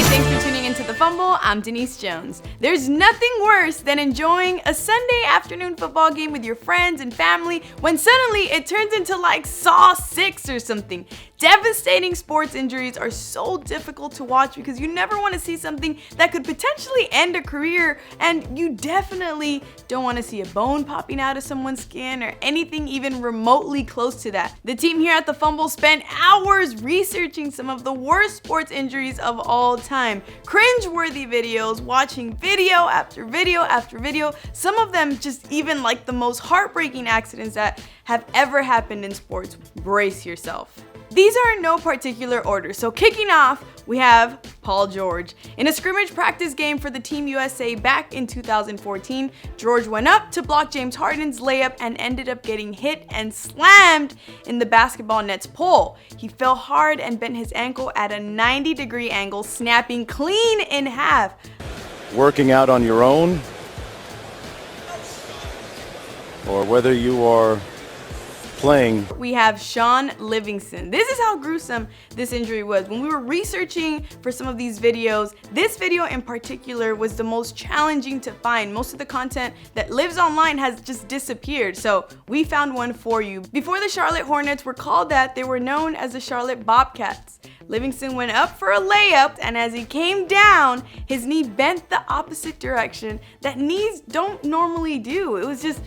Hey, thanks for tuning into The Fumble. I'm Denise Jones. There's nothing worse than enjoying a Sunday afternoon football game with your friends and family when suddenly it turns into like Saw 6 or something. Devastating sports injuries are so difficult to watch because you never want to see something that could potentially end a career, and you definitely don't want to see a bone popping out of someone's skin or anything even remotely close to that. The team here at The Fumble spent hours researching some of the worst sports injuries of all time. Cringe-worthy videos, watching video after video after video, some of them just even like the most heartbreaking accidents that have ever happened in sports. Brace yourself. These are in no particular order, so kicking off, we have Paul George. In a scrimmage practice game for the Team USA back in 2014, George went up to block James Harden's layup and ended up getting hit and slammed in the basketball net's pole. He fell hard and bent his ankle at a 90-degree angle, snapping clean in half. Working out on your own, or whether you are playing. We have Shaun Livingston. This is how gruesome this injury was. When we were researching for some of these videos, this video in particular was the most challenging to find. Most of the content that lives online has just disappeared, so we found one for you. Before the Charlotte Hornets were called that, they were known as the Charlotte Bobcats. Livingston went up for a layup, and as he came down, his knee bent the opposite direction that knees don't normally do. It was just,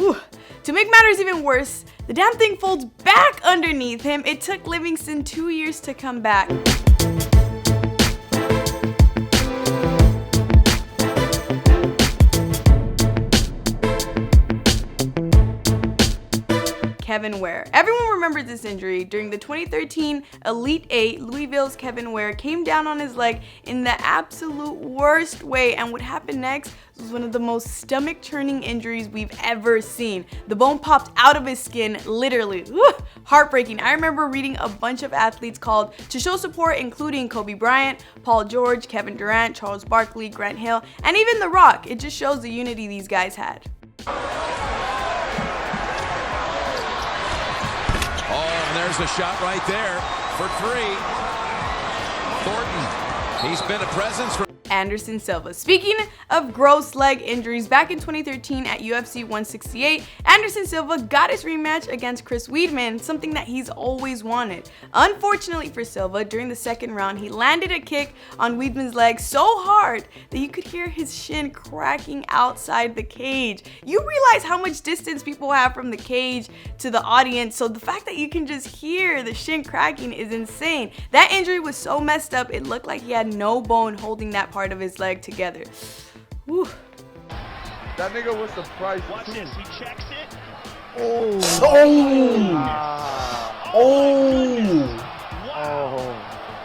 ooh. To make matters even worse, the damn thing folds back underneath him. It took Livingston 2 years to come back. Kevin Ware. Everyone remembers this injury. During the 2013 Elite Eight, Louisville's Kevin Ware came down on his leg in the absolute worst way, and what happened next was one of the most stomach-churning injuries we've ever seen. The bone popped out of his skin, literally. Woo, heartbreaking. I remember reading a bunch of athletes called to show support, including Kobe Bryant, Paul George, Kevin Durant, Charles Barkley, Grant Hill, and even The Rock. It just shows the unity these guys had. There's the shot right there for three. Thornton, he's been a presence for Anderson Silva. Speaking of gross leg injuries, back in 2013 at UFC 168, Anderson Silva got his rematch against Chris Weidman, something that he's always wanted. Unfortunately for Silva, during the second round, he landed a kick on Weidman's leg so hard that you could hear his shin cracking outside the cage. You realize how much distance people have from the cage to the audience, so the fact that you can just hear the shin cracking is insane. That injury was so messed up, it looked like he had no bone holding that part of his leg together. Whew. That nigga was surprised. Watch this, he checks it. Oh.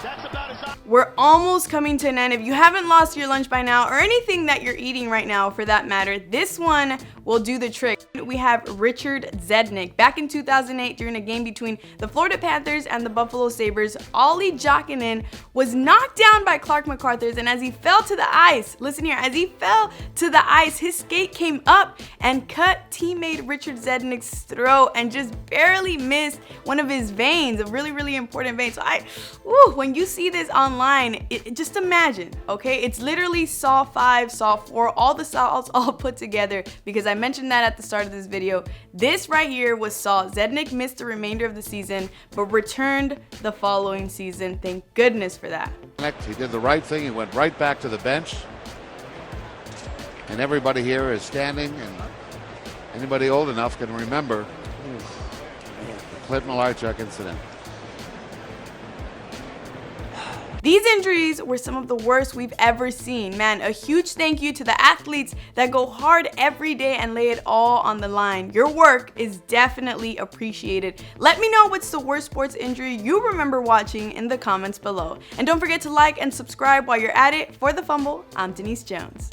That's about as We're almost coming to an end. If you haven't lost your lunch by now, or anything that you're eating right now for that matter, this one will do the trick. We have Richard Zednik. Back in 2008, during a game between the Florida Panthers and the Buffalo Sabres, Ollie Jokinen was knocked down by Clark MacArthur's, and as he fell to the ice, listen here, as he fell to the ice, his skate came up and cut teammate Richard Zednik's throat and just barely missed one of his veins, a really, really important vein. So when you see this online, just imagine, okay? It's literally Saw 5, Saw 4, all the Saws all put together, because I mentioned that at the start of this video. This right here was Saw. Zednik missed the remainder of the season, but returned the following season. Thank goodness for that. He did the right thing. He went right back to the bench. And everybody here is standing, and anybody old enough can remember the Clint Malarchuk incident. These injuries were some of the worst we've ever seen. Man, a huge thank you to the athletes that go hard every day and lay it all on the line. Your work is definitely appreciated. Let me know what's the worst sports injury you remember watching in the comments below. And don't forget to like and subscribe while you're at it. For The Fumble, I'm Denise Jones.